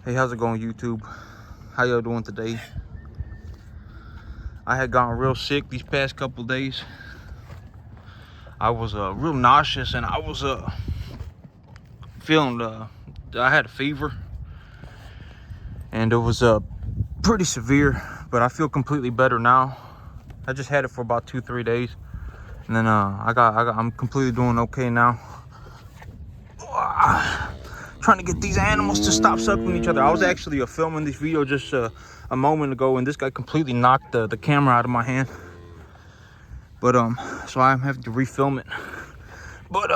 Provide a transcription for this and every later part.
Hey, how's it going, YouTube? How y'all doing today? I had gotten real sick these past couple days. I was real nauseous, and I was feeling I had a fever, and it was pretty severe, but I feel completely better now. I just had it for about 2-3 days, and then I'm completely doing okay now. Trying to get these animals to stop suckling each other. I was actually filming this video just a moment ago, and this guy completely knocked the camera out of my hand. But so I'm having to refilm it. But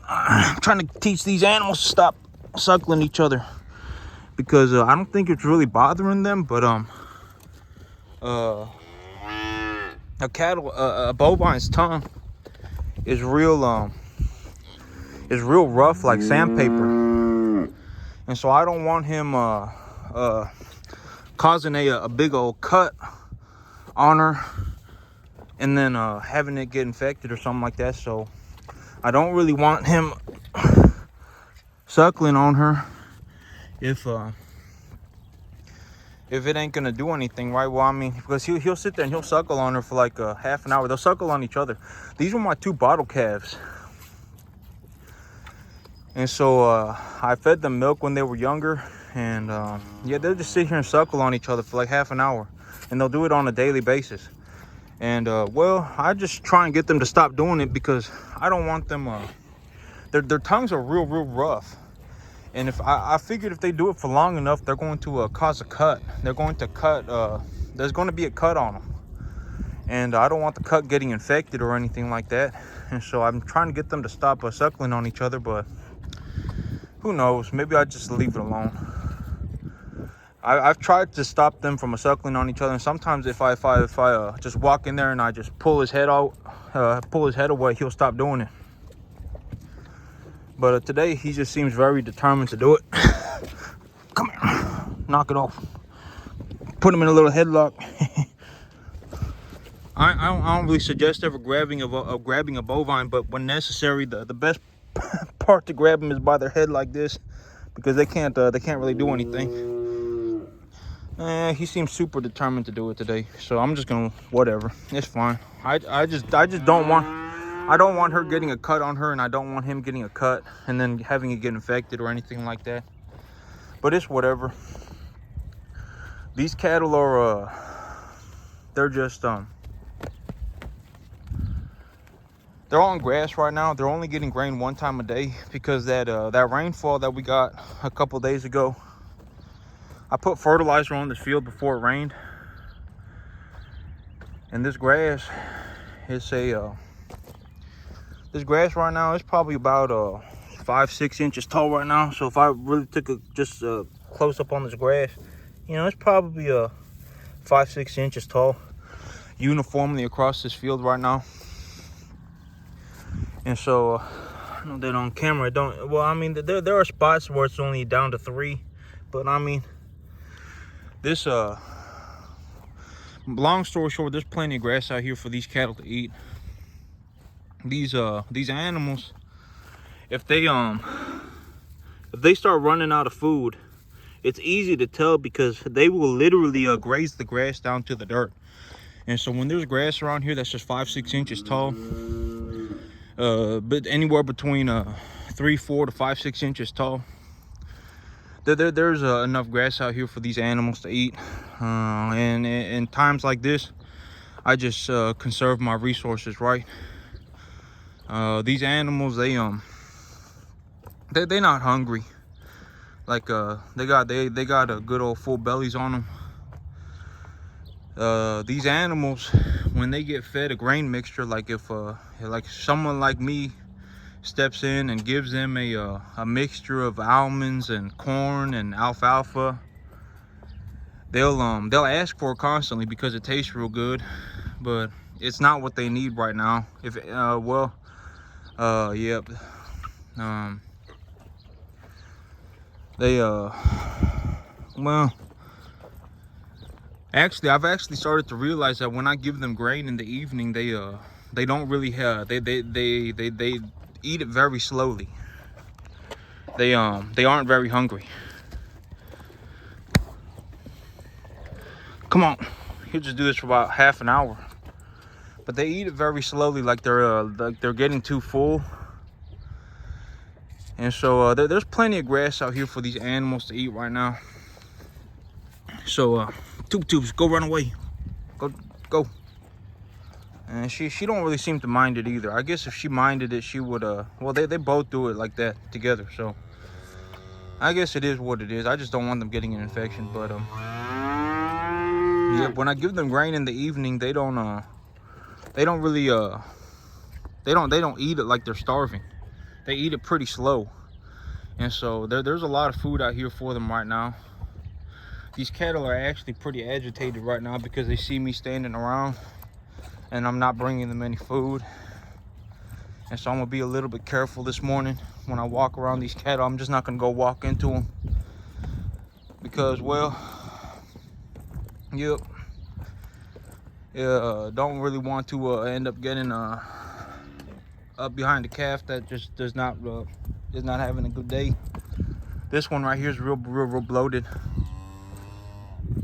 I'm trying to teach these animals to stop suckling each other, because I don't think it's really bothering them. But a bovine's tongue is real rough, like sandpaper, and so I don't want him causing a big old cut on her, and then having it get infected or something like that. So I don't really want him suckling on her if it ain't gonna do anything, right? Well, I mean, because he'll sit there and he'll suckle on her for like half an hour. They'll suckle on each other. These were my 2 bottle calves, and so I fed them milk when they were younger, and yeah, they'll just sit here and suckle on each other for like half an hour, and they'll do it on a daily basis. And well, I just try and get them to stop doing it, because I don't want them their tongues are real rough, and if I figured if they do it for long enough, they're going to cause a cut. They're going to cut, there's going to be a cut on them, and I don't want the cut getting infected or anything like that. And so I'm trying to get them to stop suckling on each other, but who knows, maybe I just leave it alone. I've tried to stop them from suckling on each other, and sometimes if I just walk in there and I just pull his head out, pull his head away, he'll stop doing it. But today he just seems very determined to do it. Come here, knock it off. Put him in a little headlock. I don't really suggest ever grabbing a bovine, but when necessary, the best part to grab them is by their head like this, because they can't really do anything. He seems super determined to do it today, so I'm just gonna, whatever, it's fine. I just don't want her getting a cut on her, and I don't want him getting a cut and then having it get infected or anything like that. But it's whatever. These cattle are they're just they're on grass right now. They're only getting grain 1 time a day, because that rainfall that we got a couple days ago, I put fertilizer on this field before it rained, and this grass is this grass right now is probably about 5-6 inches tall right now. So if I really took a close up on this grass, you know, it's probably 5-6 inches tall uniformly across this field right now. And so I know that on camera don't, well, I mean, there are spots where it's only down to 3, but I mean, this long story short, there's plenty of grass out here for these cattle to eat. These animals, if they start running out of food, it's easy to tell, because they will literally graze the grass down to the dirt. And so when there's grass around here that's just 5-6 inches tall, but anywhere between 3, 4 to 5-6 inches tall, there's enough grass out here for these animals to eat. And in times like this, I just conserve my resources, right? These animals, they're not hungry. Like they got good old full bellies on them. These animals, when they get fed a grain mixture, like if like someone like me steps in and gives them a mixture of almonds and corn and alfalfa, they'll ask for it constantly, because it tastes real good, but it's not what they need right now. If yep. Well, actually, I've actually started to realize that when I give them grain in the evening, they don't really they eat it very slowly. They aren't very hungry. Come on. He'll just do this for about half an hour. But they eat it very slowly, like they're getting too full. And so there's plenty of grass out here for these animals to eat right now. So Tubes, go run away. Go. And she don't really seem to mind it either. I guess if she minded it, she would well, they both do it like that together. So I guess it is what it is. I just don't want them getting an infection. But yeah, when I give them grain in the evening, they don't really they don't eat it like they're starving. They eat it pretty slow. And so there's a lot of food out here for them right now. These cattle are actually pretty agitated right now because they see me standing around and I'm not bringing them any food. And so I'm gonna be a little bit careful this morning when I walk around these cattle. I'm just not gonna go walk into them because, well, yep, don't really want to end up getting up behind the calf that just is not having a good day. This one right here is real bloated.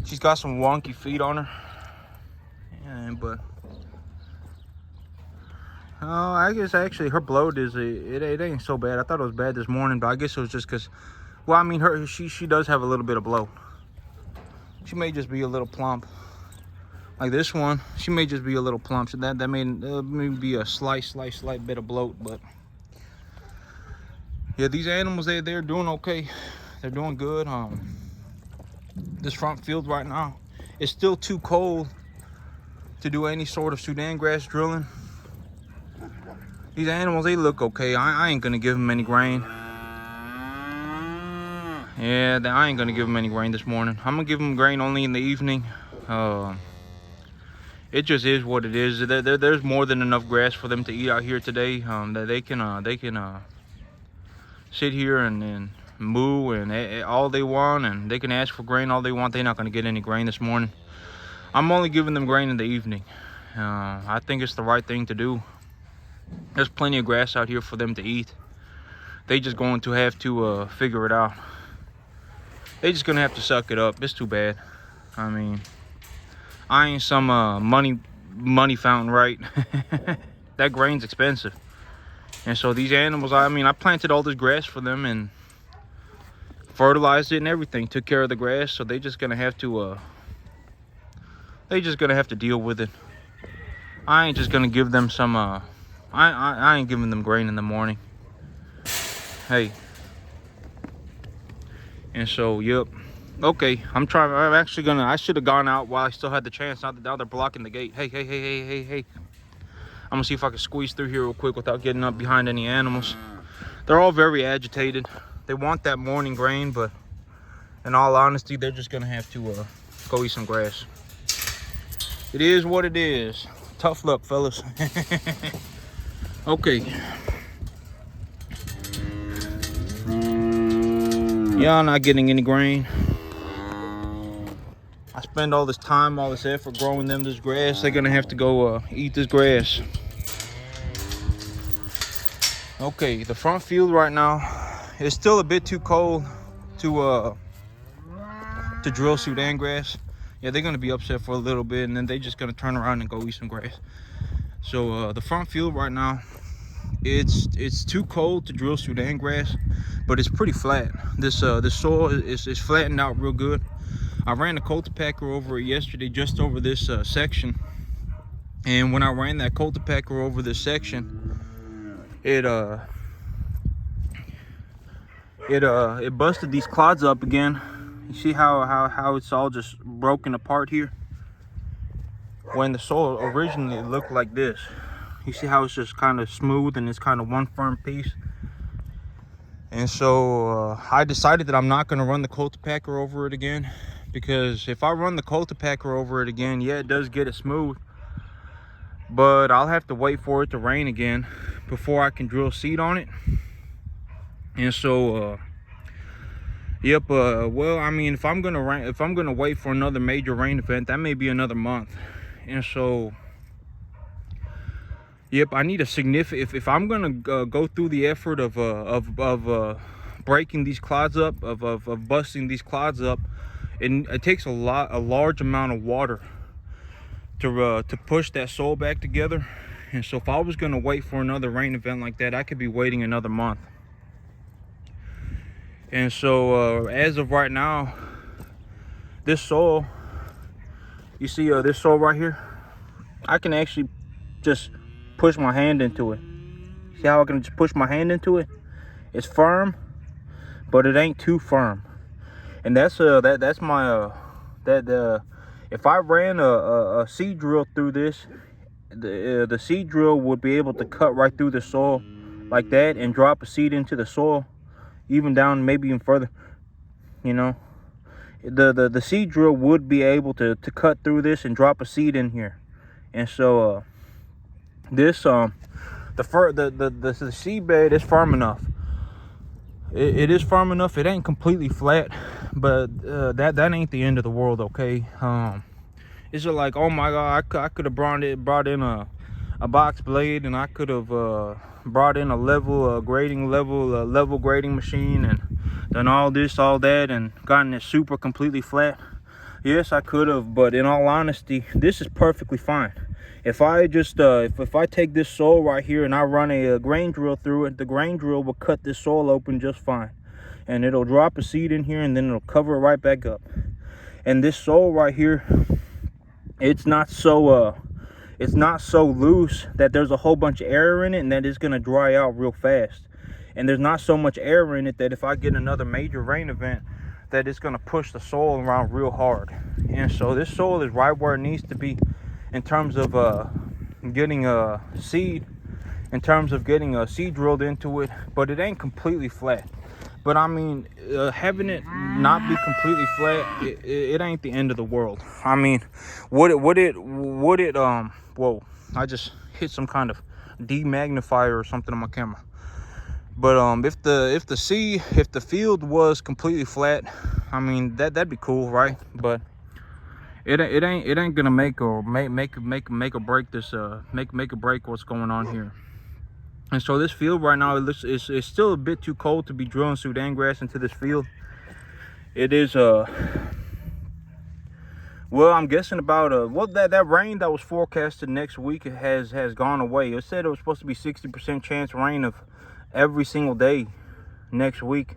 She's got some wonky feet on her, but I guess actually her bloat it ain't so bad. I thought it was bad this morning, but I guess it was just because, well, I mean, she does have a little bit of bloat. She may just be a little plump. Like this one, she may just be a little plump. So that may be a slight bit of bloat, but yeah, these animals they're doing okay. They're doing good. This front field right now, it's still too cold to do any sort of Sudan grass drilling. These animals, they look okay. I ain't gonna give them any grain. Yeah, I ain't gonna give them any grain this morning. I'm gonna give them grain only in the evening. It just is what it is. There's more than enough grass for them to eat out here today. That they can sit here and moo and all they want, and they can ask for grain all they want. They're not gonna get any grain this morning. I'm only giving them grain in the evening. I think it's the right thing to do. There's plenty of grass out here for them to eat. They just going to have to figure it out. They just gonna have to suck it up. It's too bad. I mean, I ain't some money fountain, right? That grain's expensive. And so these animals, I mean, I planted all this grass for them and fertilized it and everything, took care of the grass, so they just gonna have to deal with it. I ain't just gonna give them some I ain't giving them grain in the morning. Hey. And so, yep. Okay, I should have gone out while I still had the chance. Now they're blocking the gate. Hey. I'm gonna see if I can squeeze through here real quick without getting up behind any animals. They're all very agitated. They want that morning grain, but in all honesty, they're just gonna have to go eat some grass. It is what it is. Tough luck, fellas. Okay. Y'all not getting any grain. I spend all this time, all this effort growing them this grass. They're gonna have to go eat this grass. Okay, the front field right now is still a bit too cold to drill Sudan grass. Yeah, they're gonna be upset for a little bit, and then they're just gonna turn around and go eat some grass. So the front field right now, it's too cold to drill Sudan grass, but it's pretty flat. This soil is flattened out real good. I ran a cultipacker over it yesterday, just over this section, and when I ran that cultipacker over this section, it busted these clods up again. You see how it's all just broken apart here? When the soil originally looked like this. You see how it's just kind of smooth and it's kind of one firm piece. And so I decided that I'm not going to run the cultipacker over it again, because if I run the cultipacker over it again, yeah, it does get it smooth, but I'll have to wait for it to rain again before I can drill seed on it. And so yep, well, I mean, if I'm gonna wait for another major rain event, that may be another month. And so yep, I need a significant, if I'm gonna go through the effort of breaking these clods up, of busting these clods up, it takes a large amount of water to push that soil back together. And so if I was going to wait for another rain event like that, I could be waiting another month. And so as of right now, this soil, you see this soil right here, I can actually just push my hand into it. See how I can just push my hand into it? It's firm, but it ain't too firm. And that's my if I ran a seed drill through this, the seed drill would be able to cut right through the soil like that and drop a seed into the soil, even down, maybe even further. You know, the seed drill would be able to cut through this and drop a seed in here. And so this the seed bed is firm enough. It is firm enough. It ain't completely flat, but that ain't the end of the world, okay? It's just like, oh my God, I could have brought in a box blade, and I could have brought in a level grading machine, and done all this, all that, and gotten it super completely flat. Yes, I could have, but in all honesty, this is perfectly fine. If I just if I take this soil right here and I run a grain drill through it, the grain drill will cut this soil open just fine, and it'll drop a seed in here, and then it'll cover it right back up. And this soil right here, it's not so loose that there's a whole bunch of air in it and that it's gonna dry out real fast. And there's not so much air in it that if I get another major rain event, that it's gonna push the soil around real hard. And so this soil is right where it needs to be in terms of getting a seed, drilled into it, but it ain't completely flat. But I mean, having it not be completely flat, it ain't the end of the world. I mean, would it whoa, I just hit some kind of demagnifier or something on my camera. But if the field was completely flat, I mean, that'd be cool, right? But it ain't gonna make or break this make or break what's going on here. And so this field right now, it's still a bit too cold to be drilling Sudan grass into this field. It is well, I'm guessing about that rain that was forecasted next week has gone away. It said it was supposed to be 60% chance rain of every single day next week,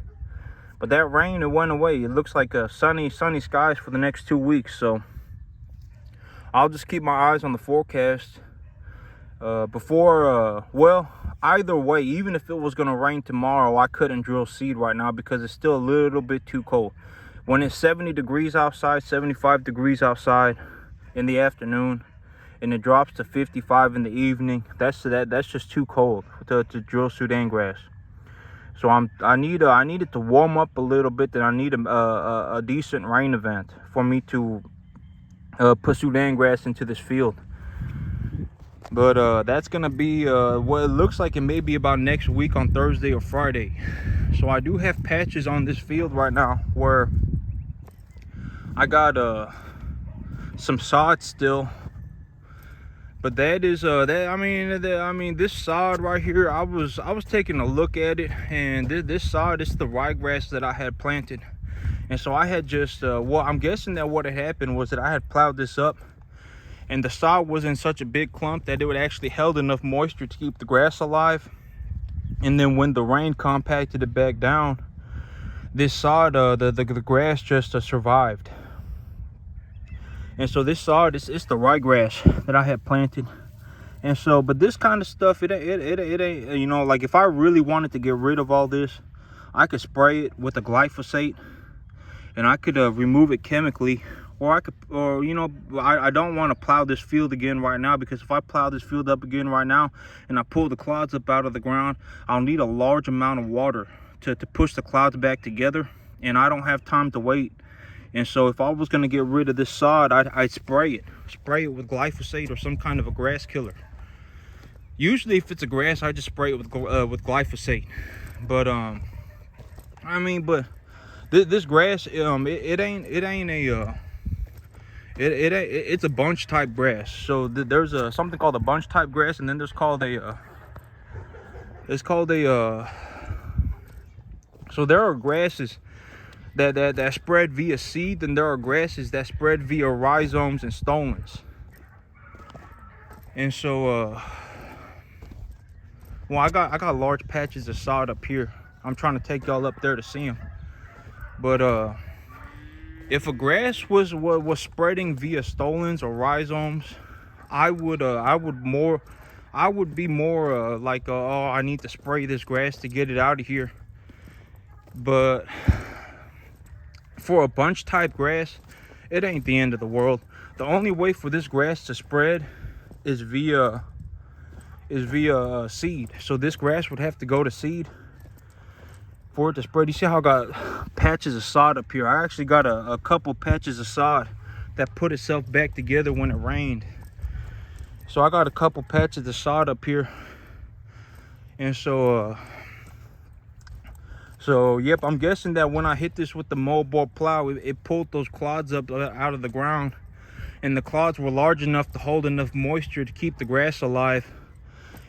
but that rain, it went away. It looks like sunny skies for the next 2 weeks. So I'll just keep my eyes on the forecast well, either way, even if it was gonna rain tomorrow, I couldn't drill seed right now because it's still a little bit too cold. When it's 70 degrees outside, 75 degrees outside in the afternoon, and it drops to 55 in the evening, that's just too cold to drill Sudan grass. So I need it to warm up a little bit. Then I need a decent rain event for me to put Sudan grass into this field. But that's gonna be what it looks like. It may be about next week on Thursday or Friday. So I do have patches on this field right now where I got some sod still. But that is I mean this sod right here, I was taking a look at it, and this sod is the ryegrass that I had planted. And so I had just well, I'm guessing that what had happened was that I had plowed this up, and the sod was in such a big clump that it would actually held enough moisture to keep the grass alive. And then when the rain compacted it back down, this sod, the grass just survived. And so this sod, it's the ryegrass that I had planted. And so, but this kind of stuff, it ain't, you know, like if I really wanted to get rid of all this, I could spray it with a glyphosate, and I could remove it chemically. Or you know, I don't want to plow this field again right now, because if I plow this field up again right now and I pull the clods up out of the ground, I'll need a large amount of water to push the clods back together, and I don't have time to wait. And so if I was going to get rid of this sod, I'd spray it with glyphosate or some kind of a grass killer. Usually if it's a grass, I just spray it with glyphosate. But I mean, but this grass, it's a bunch type grass. So there's something called a bunch type grass, and then there's called so there are grasses that spread via seed, then there are grasses that spread via rhizomes and stolons. And so well, I got large patches of sod up here. I'm trying to take y'all up there to see them. But if a grass was spreading via stolons or rhizomes, I would be more like, oh, I need to spray this grass to get it out of here. But for a bunch type grass, it ain't the end of the world. The only way for this grass to spread is via seed. So this grass would have to go to seed for it to spread. You see how I got patches of sod up here? I actually got a couple patches of sod that put itself back together when it rained. So I got a couple patches of sod up here. And so yep, I'm guessing that when I hit this with the mobile plow, it pulled those clods up out of the ground, and the clods were large enough to hold enough moisture to keep the grass alive.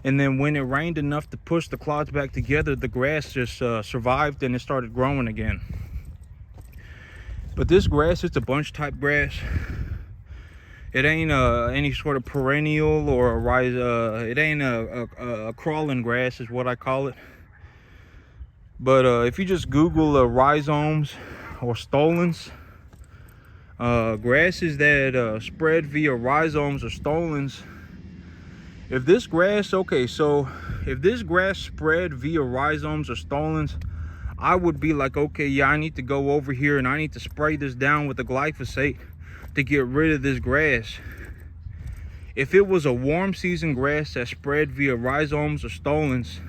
And then when it rained enough to push the clods back together, the grass just survived and it started growing again. But this grass, it's a bunch type grass. It ain't any sort of perennial or a rise. It ain't a crawling grass is what I call it. But if you just Google rhizomes or stolons, grasses that spread via rhizomes or stolons. If this grass, okay, so if this grass spread via rhizomes or stolons, I would be like, okay, yeah, I need to go over here and I need to spray this down with the glyphosate to get rid of this grass. If it was a warm season grass that spread via rhizomes or stolons,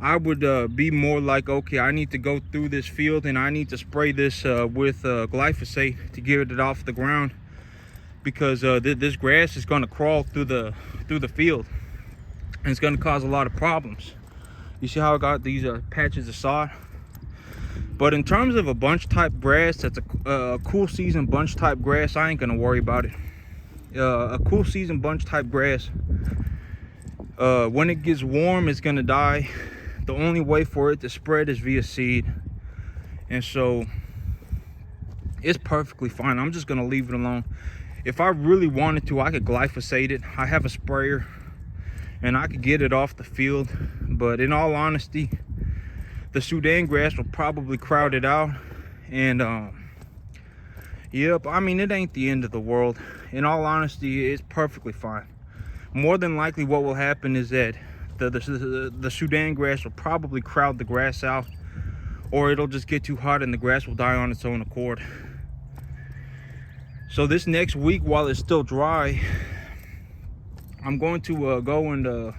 I would be more like, okay, I need to go through this field and I need to spray this with glyphosate to get it off the ground, because this grass is going to crawl through the field and it's going to cause a lot of problems. You see how I got these patches of sod? But in terms of a bunch type grass that's a cool season bunch type grass, I ain't gonna worry about it. A cool season bunch type grass, when it gets warm, it's gonna die. The only way for it to spread is via seed, and so it's perfectly fine. I'm just gonna leave it alone. If I really wanted to, I could glyphosate it. I have a sprayer and I could get it off the field, but in all honesty, the Sudan grass will probably crowd it out. And yep, I mean, it ain't the end of the world. In all honesty, it's perfectly fine. More than likely what will happen is that the Sudan grass will probably crowd the grass out, or it'll just get too hot and the grass will die on its own accord. So this next week, while it's still dry, I'm going to go and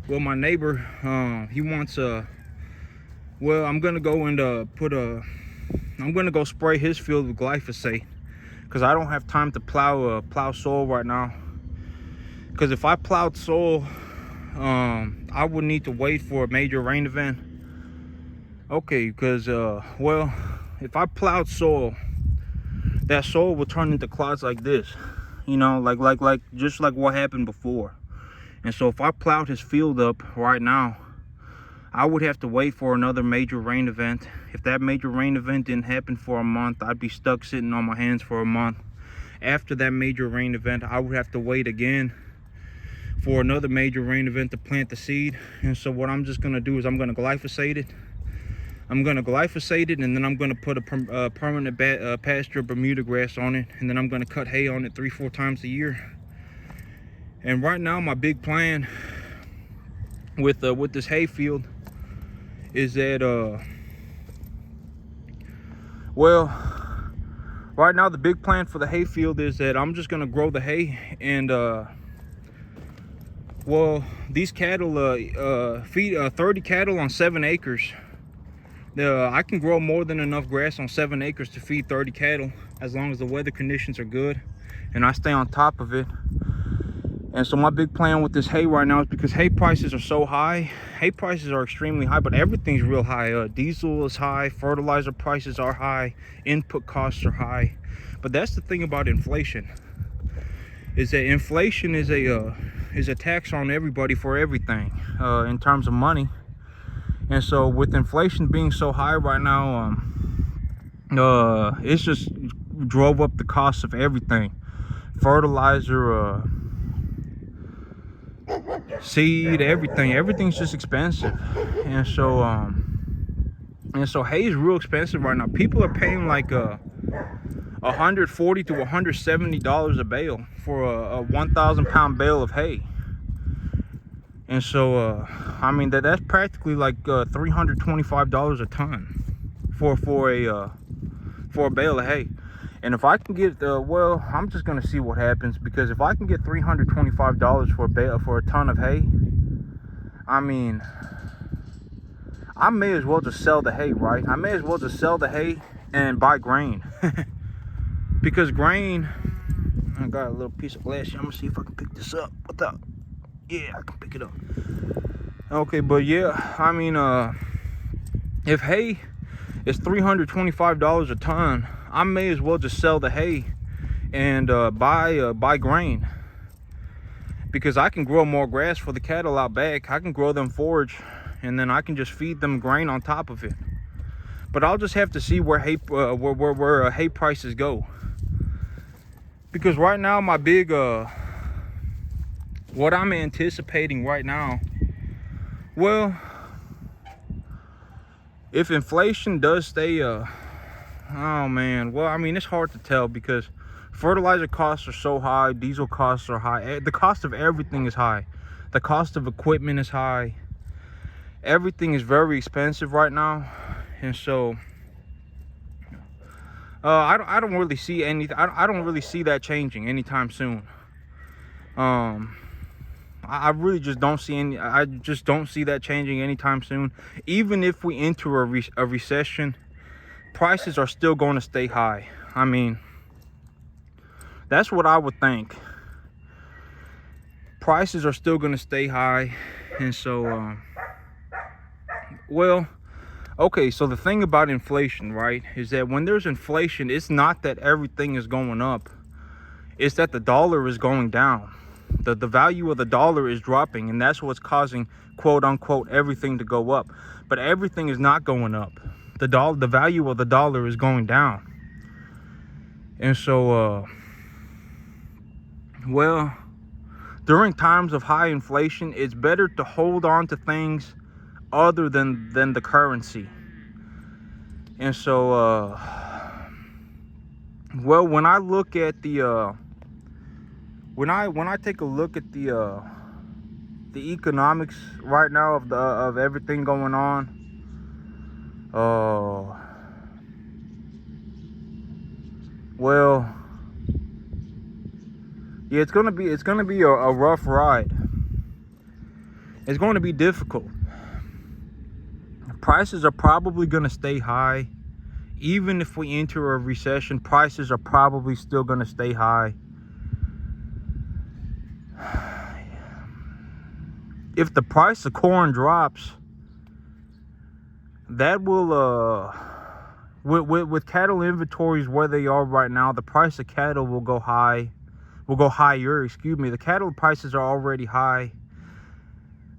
well, my neighbor, he wants well, I'm gonna go and I'm gonna go spray his field with glyphosate, because I don't have time to plow soil right now. Because if I plowed soil, I would need to wait for a major rain event. Okay, because well, if I plowed soil, that soil will turn into clods like this, you know, like just like what happened before. And so if I plowed his field up right now, I would have to wait for another major rain event. If that major rain event didn't happen for a month, I'd be stuck sitting on my hands for a month. After that major rain event, I would have to wait again for another major rain event to plant the seed. And so what I'm just gonna do is I'm gonna glyphosate it. And then I'm gonna put a permanent pasture Bermuda grass on it, and then I'm gonna cut hay on it 3-4 times a year. And right now, my big plan with this hay field is that well, right now the big plan for the hay field is that I'm just gonna grow the hay, and well, these cattle feed 30 cattle on 7 acres. I can grow more than enough grass on 7 acres to feed 30 cattle, as long as the weather conditions are good and I stay on top of it. And so my big plan with this hay right now is, because hay prices are so high, hay prices are extremely high, but everything's real high. Diesel is high, fertilizer prices are high, input costs are high. But that's the thing about inflation, is that inflation is a tax on everybody for everything in terms of money. And so with inflation being so high right now, it's just drove up the cost of everything. Fertilizer, seed, everything's just expensive. And so hay is real expensive right now. People are paying like $140 to $170 a bale for a 1,000 pound bale of hay. And so I mean that's practically like $325 a ton for a bale of hay. And if I can get well, I'm just gonna see what happens, because if I can get $325 for a ton of hay, I mean, I may as well just sell the hay, right? I may as well just sell the hay and buy grain. Because grain, I got a little piece of glass here. I'm gonna see if I can pick this up. What's up? Yeah, I can pick it up. Okay, but yeah, I mean, if hay is $325 a ton, I may as well just sell the hay and buy grain, because I can grow more grass for the cattle out back. I can grow them forage, and then I can just feed them grain on top of it. But I'll just have to see where hay hay prices go, because right now my big what I'm anticipating right now, well, if inflation does stay oh man, well, I mean, it's hard to tell, because fertilizer costs are so high, diesel costs are high, the cost of everything is high, the cost of equipment is high, everything is very expensive right now. And so I don't really see anything. I don't really see that changing anytime soon. I really just don't see any. I just don't see that changing anytime soon. Even if we enter a recession, prices are still going to stay high. I mean, that's what I would think. Prices are still going to stay high. And so well, okay, so the thing about inflation, right, is that when there's inflation, it's not that everything is going up. It's that the dollar is going down. The value of the dollar is dropping, and that's what's causing, quote unquote, everything to go up. But everything is not going up. The value of the dollar is going down. And so well, during times of high inflation, it's better to hold on to things other than the currency. And so well, when I look at the when I take a look at the economics right now of everything going on, well, yeah, it's gonna be a rough ride. It's going to be difficult. Prices are probably going to stay high. Even if we enter a recession, prices are probably still going to stay high. If the price of corn drops, that will with cattle inventories where they are right now, the price of cattle will go higher. The cattle prices are already high.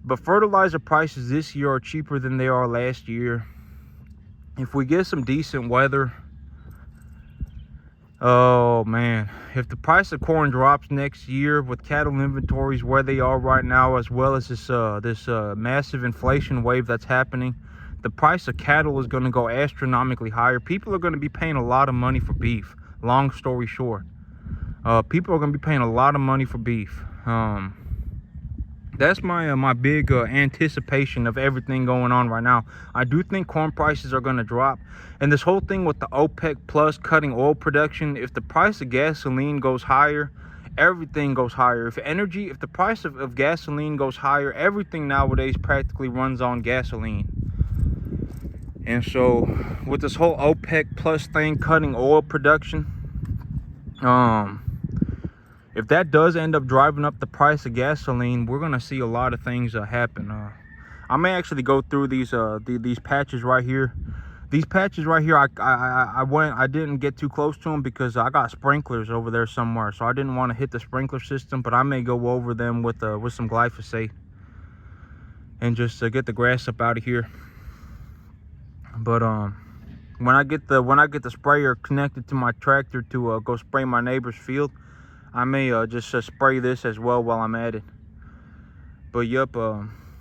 But fertilizer prices this year are cheaper than they are last year. If we get some decent weather, oh man, if the price of corn drops next year with cattle inventories where they are right now, as well as this massive inflation wave that's happening, the price of cattle is going to go astronomically higher. People are going to be paying a lot of money for beef. Long story short, people are going to be paying a lot of money for beef. That's my big anticipation of everything going on right now. I do think corn prices are going to drop. And this whole thing with the OPEC plus cutting oil production, if the price of gasoline goes higher, everything goes higher. If the price of gasoline goes higher, everything nowadays practically runs on gasoline. And so with this whole OPEC plus thing cutting oil production, if that does end up driving up the price of gasoline, we're gonna see a lot of things happen. I may actually go through these patches right here. These patches right here, I didn't get too close to them because I got sprinklers over there somewhere, so I didn't want to hit the sprinkler system. But I may go over them with some glyphosate and just get the grass up out of here. But When I get the sprayer connected to my tractor to go spray my neighbor's field, I may just spray this as well while I'm at it. But yep,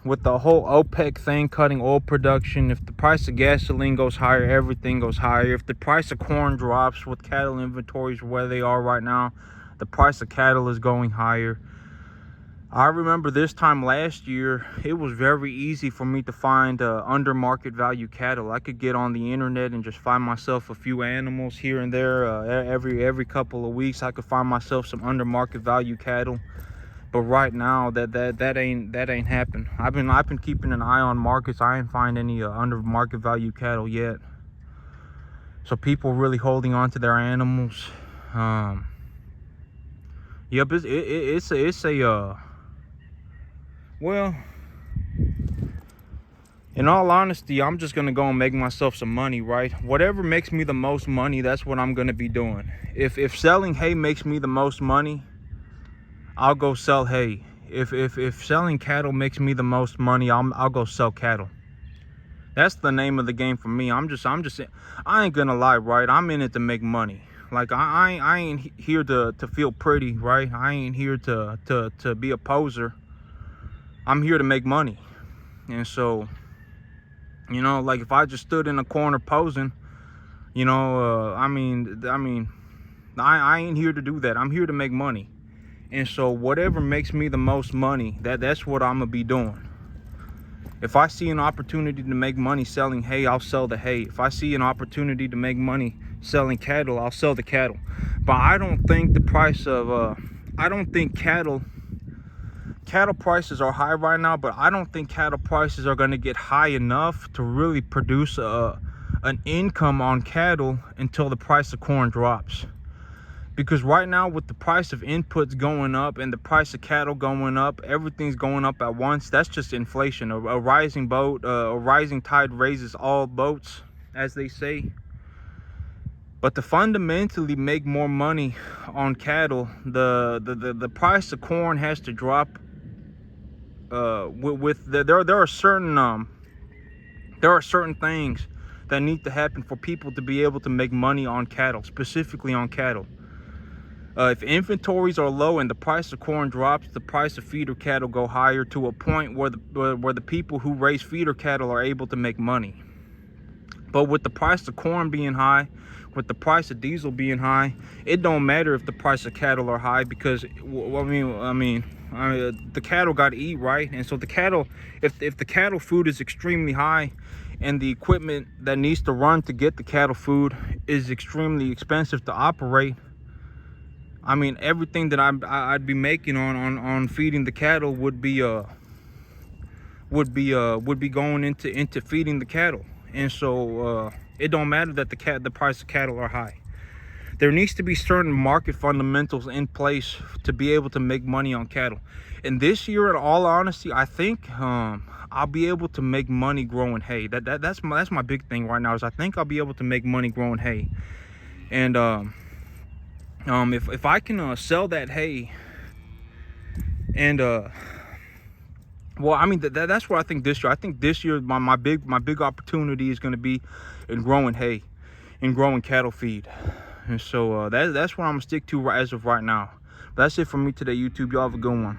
with the whole OPEC thing, cutting oil production, if the price of gasoline goes higher, everything goes higher. If the price of corn drops with cattle inventories where they are right now, the price of cattle is going higher. I remember this time last year, it was very easy for me to find under market value cattle. I could get on the internet and just find myself a few animals here and there. Every couple of weeks, I could find myself some under market value cattle. But right now, that ain't happened. I've been keeping an eye on markets. I ain't find any under market value cattle yet. So people really holding on to their animals. Yep, it's a well, in all honesty, I'm just gonna go and make myself some money, right? Whatever makes me the most money, that's what I'm gonna be doing. If selling hay makes me the most money, I'll go sell hay. If selling cattle makes me the most money, I'll go sell cattle. That's the name of the game for me. I ain't gonna lie, right? I'm in it to make money. Like I ain't here to feel pretty, right? I ain't here to be a poser. I'm here to make money. And so, you know, like if I just stood in a corner posing, you know, I ain't here to do that. I'm here to make money. And so whatever makes me the most money, that's what I'm gonna be doing. If I see an opportunity to make money selling hay, I'll sell the hay. If I see an opportunity to make money selling cattle, I'll sell the cattle. But I don't think the price of cattle prices are high right now, but I don't think cattle prices are going to get high enough to really produce an income on cattle until the price of corn drops. Because right now, with the price of inputs going up and the price of cattle going up, everything's going up at once. That's just inflation. A rising tide raises all boats, as they say. But to fundamentally make more money on cattle, the price of corn has to drop. There are certain things that need to happen for people to be able to make money on cattle, specifically on cattle. If inventories are low and the price of corn drops, the price of feeder cattle go higher to a point where the people who raise feeder cattle are able to make money. But with the price of corn being high, with the price of diesel being high, it don't matter if the price of cattle are high, because the cattle got to eat, right? And so the cattle, if the cattle food is extremely high and the equipment that needs to run to get the cattle food is extremely expensive to operate, I mean, everything that I'd be making on feeding the cattle would be going into feeding the cattle. And so it don't matter that the price of cattle are high. There needs to be certain market fundamentals in place to be able to make money on cattle. And this year, in all honesty, I think I'll be able to make money growing hay. That's my big thing right now, is I think I'll be able to make money growing hay. And if I can sell that hay, and well, I mean, that's what I think this year. I think this year my big opportunity is going to be in growing hay, in growing cattle feed. And so that's what I'm gonna stick to as of right now. But that's it for me today, YouTube. Y'all have a good one.